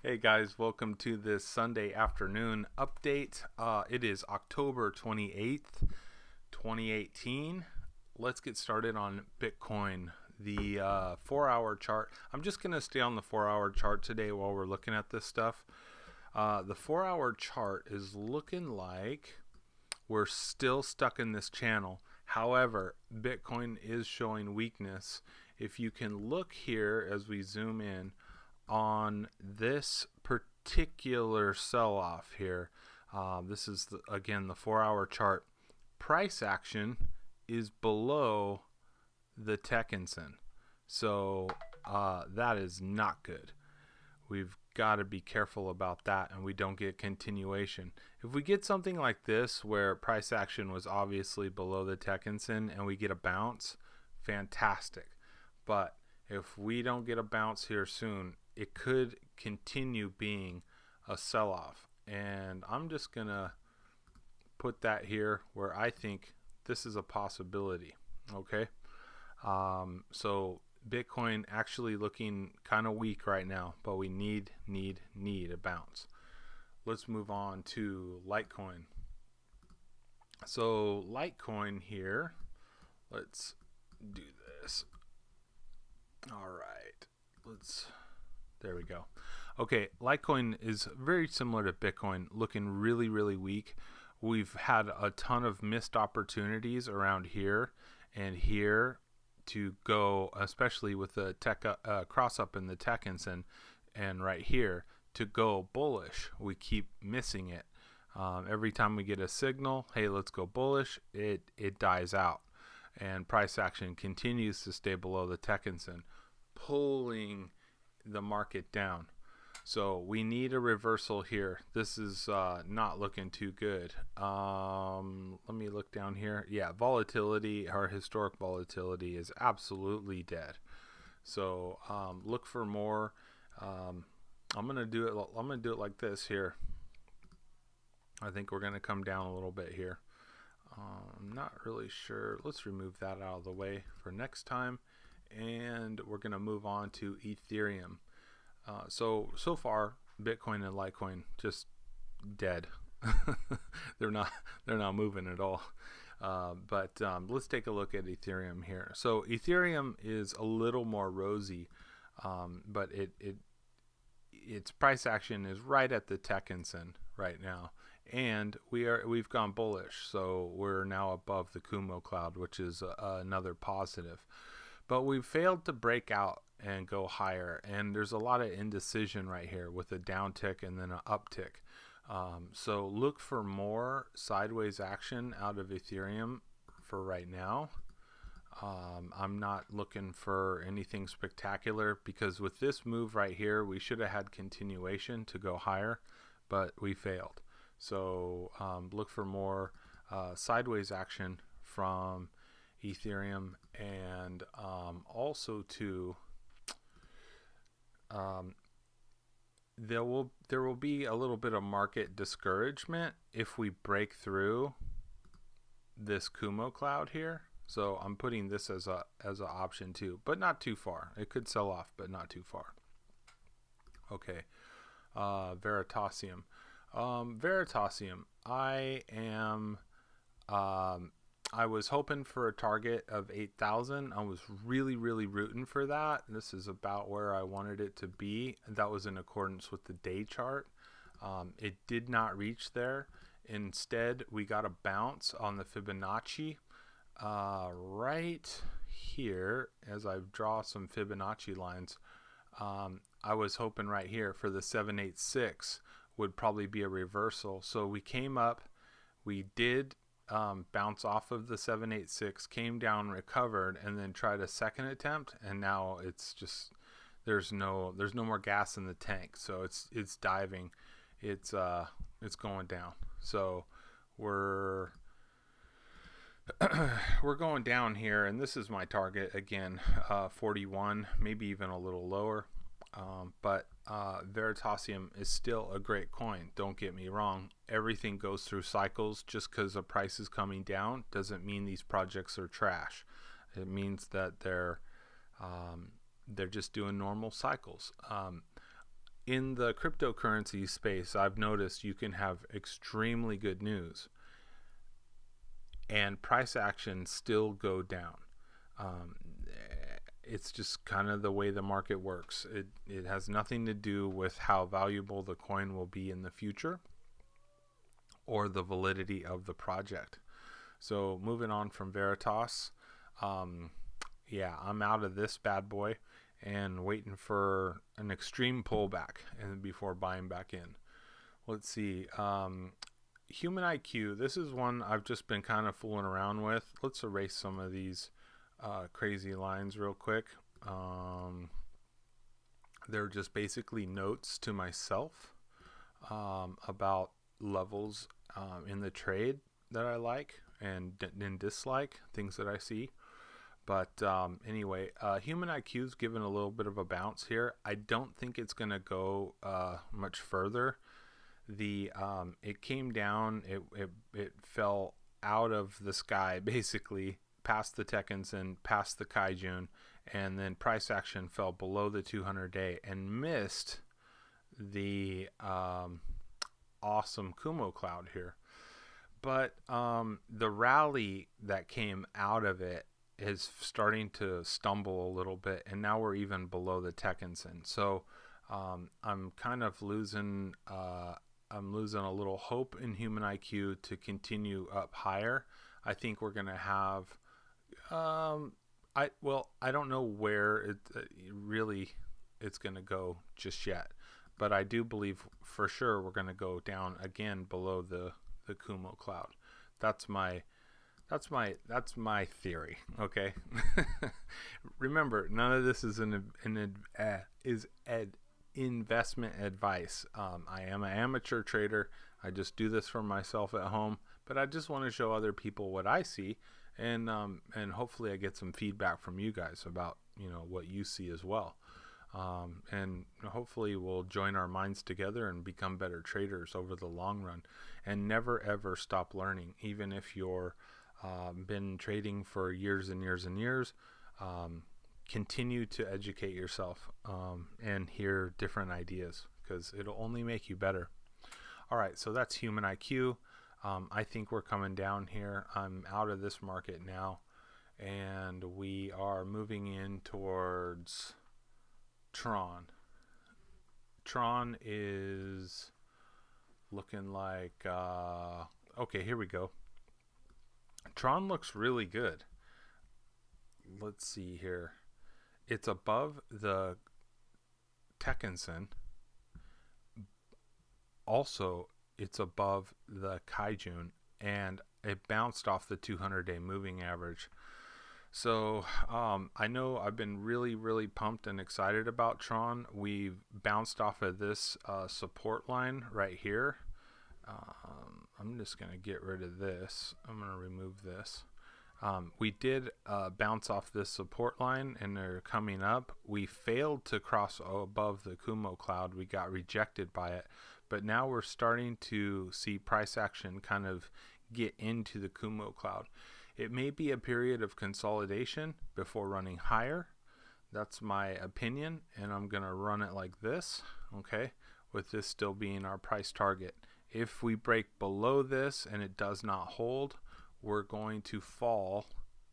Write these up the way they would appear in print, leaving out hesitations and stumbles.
Hey guys, welcome to this Sunday afternoon update. It is October 28th, 2018. Let's get started on Bitcoin. The 4 hour chart. I'm just going to stay on the 4 hour chart today while we're looking at this stuff. The 4 hour chart is looking like we're still stuck in this channel. However, Bitcoin is showing weakness. If you can look here as we zoom in on this particular sell-off here, this is again the 4 hour chart. Price action is below the Tekkensen, so that is not good. We've got to be careful about that and we don't get continuation. If we get something like this where price action was obviously below the Tekkensen and we get a bounce, fantastic. But if we don't get a bounce here soon, it could continue being a sell-off. And I'm just going to put that here where I think this is a possibility. Okay. So Bitcoin actually looking kind of weak right now, but we need a bounce. Let's move on to Litecoin. So Litecoin here, let's do this. All right, there we go. Okay, Litecoin is very similar to Bitcoin, looking really weak. We've had a ton of missed opportunities around here and here to go, especially with the tech cross up in the Tekkensen and right here to go bullish. We keep missing it. Every time we get a signal, hey, let's go bullish, it dies out. And price action continues to stay below the Tekkensen, pulling the market down. So we need a reversal here. This is not looking too good. Let me look down here. Yeah, volatility, our historic volatility is absolutely dead. So look for more. I'm gonna do it like this here. I think we're gonna come down a little bit here. I'm not really sure. Let's remove that out of the way for next time, and we're gonna move on to Ethereum. So far Bitcoin and Litecoin just dead. they're not moving at all. But let's take a look at Ethereum here. So Ethereum is a little more rosy, but its price action is right at the Tekkensen right now, and we've gone bullish. So we're now above the Kumo cloud, which is another positive. But we've failed to break out and go higher, and there's a lot of indecision right here with a downtick and then an uptick. So look for more sideways action out of Ethereum for right now. I'm not looking for anything spectacular, because with this move right here we should have had continuation to go higher, but we failed. So look for more sideways action from Ethereum, and also to there will be a little bit of market discouragement if we break through this Kumo cloud here. So I'm putting this as an option too, but not too far. It could sell off, but not too far. Okay, Veritasium. Veritasium, I was hoping for a target of 8,000. I was really rooting for that. This is about where I wanted it to be. That was in accordance with the day chart. It did not reach there. Instead, we got a bounce on the Fibonacci right here. As I draw some Fibonacci lines, I was hoping right here for the 786 would probably be a reversal. So we came up, we did bounce off of the 786, came down, recovered, and then tried a second attempt, and now it's just there's no more gas in the tank, so it's diving, it's going down. So we're going down here, and this is my target again, 41, maybe even a little lower. But Veritasium is still a great coin. Don't get me wrong. Everything goes through cycles. Just because the price is coming down doesn't mean these projects are trash. It means that they're just doing normal cycles. in the cryptocurrency space, I've noticed you can have extremely good news and price action still go down. Um, it's just kind of the way the market works. It has nothing to do with how valuable the coin will be in the future or the validity of the project. So moving on from Veritas, yeah, I'm out of this bad boy and waiting for an extreme pullback and before buying back in. Let's see. Human IQ. This is one I've just been kind of fooling around with. Let's erase some of these crazy lines real quick. They're just basically notes to myself about levels in the trade that I like and dislike, things that I see. But anyway, human IQ is given a little bit of a bounce here. I don't think it's going to go much further. It came down. It fell out of the sky basically, past the Tekkensen, past the Kaijun, and then price action fell below the 200-day and missed the awesome Kumo cloud here. But the rally that came out of it is starting to stumble a little bit, and now we're even below the Tekkensen. So I'm kind of losing a little hope in human IQ to continue up higher. I think we're going to have I don't know where it's going to go just yet, but I do believe for sure we're going to go down again below the Kumo cloud. That's my theory. Okay. Remember, none of this is investment advice. I am an amateur trader. I just do this for myself at home, but I just want to show other people what I see, and hopefully I get some feedback from you guys about what you see as well. And hopefully we'll join our minds together and become better traders over the long run, and never ever stop learning, even if you're been trading for years and years and years. Continue to educate yourself and hear different ideas, because it'll only make you better. All right, so that's human IQ. I think we're coming down here. I'm out of this market now, and we are moving in towards Tron. Tron is looking like okay, here we go. Tron looks really good. Let's see here. It's above the Tekkensen. Also, it's above the Kaijun, and it bounced off the 200-day moving average. So I know I've been really, really pumped and excited about Tron. We've bounced off of this support line right here. I'm just going to get rid of this. I'm going to remove this. We did bounce off this support line, and they're coming up. We failed to cross above the Kumo cloud. We got rejected by it. But now we're starting to see price action kind of get into the Kumo cloud. It may be a period of consolidation before running higher. That's my opinion, and I'm going to run it like this, okay, with this still being our price target. If we break below this and it does not hold, we're going to fall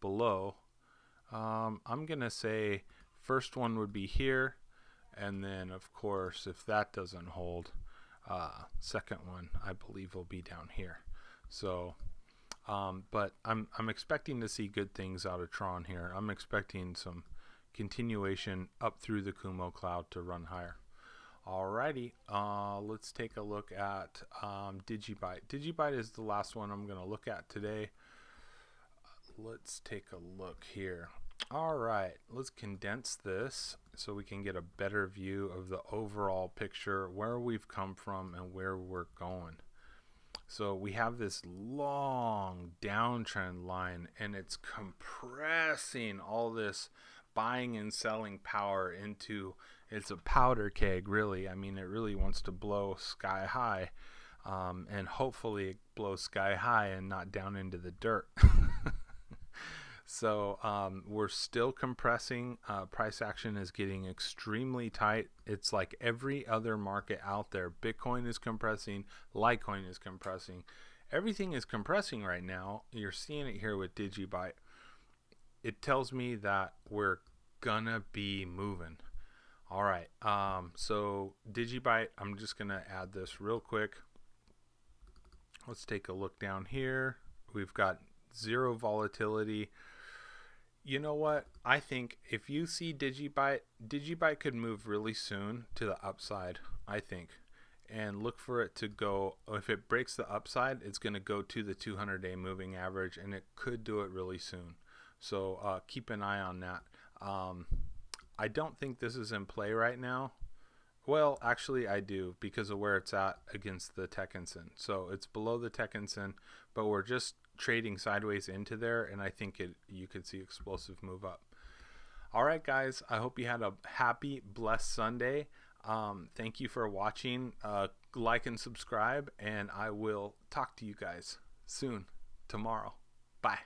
below. I'm going to say first one would be here, and then, of course, if that doesn't hold, second one, I believe, will be down here. So, but I'm expecting to see good things out of Tron here. I'm expecting some continuation up through the Kumo cloud to run higher. Alrighty, let's take a look at Digibyte. Digibyte is the last one I'm going to look at today. Let's take a look here. Alright, let's condense this so we can get a better view of the overall picture, where we've come from and where we're going. So we have this long downtrend line, and it's compressing all this buying and selling power into, it's a powder keg, really. I mean, it really wants to blow sky high, and hopefully it blows sky high and not down into the dirt. So we're still compressing. Price action is getting extremely tight. It's like every other market out there. Bitcoin is compressing. Litecoin is compressing. Everything is compressing right now. You're seeing it here with DigiByte. It tells me that we're gonna be moving. All right. So DigiByte, I'm just gonna add this real quick. Let's take a look down here. We've got zero volatility. You know what? I think if you see DigiByte could move really soon to the upside, I think. And look for it to go, if it breaks the upside, it's going to go to the 200-day moving average, and it could do it really soon. So keep an eye on that. I don't think this is in play right now. Well, actually I do, because of where it's at against the Tekkensen. So it's below the Tekkensen, but we're just trading sideways into there, and I think you could see explosive move up. All right, guys, I hope you had a happy, blessed Sunday. Thank you for watching. Like and subscribe, and I will talk to you guys soon, tomorrow. Bye.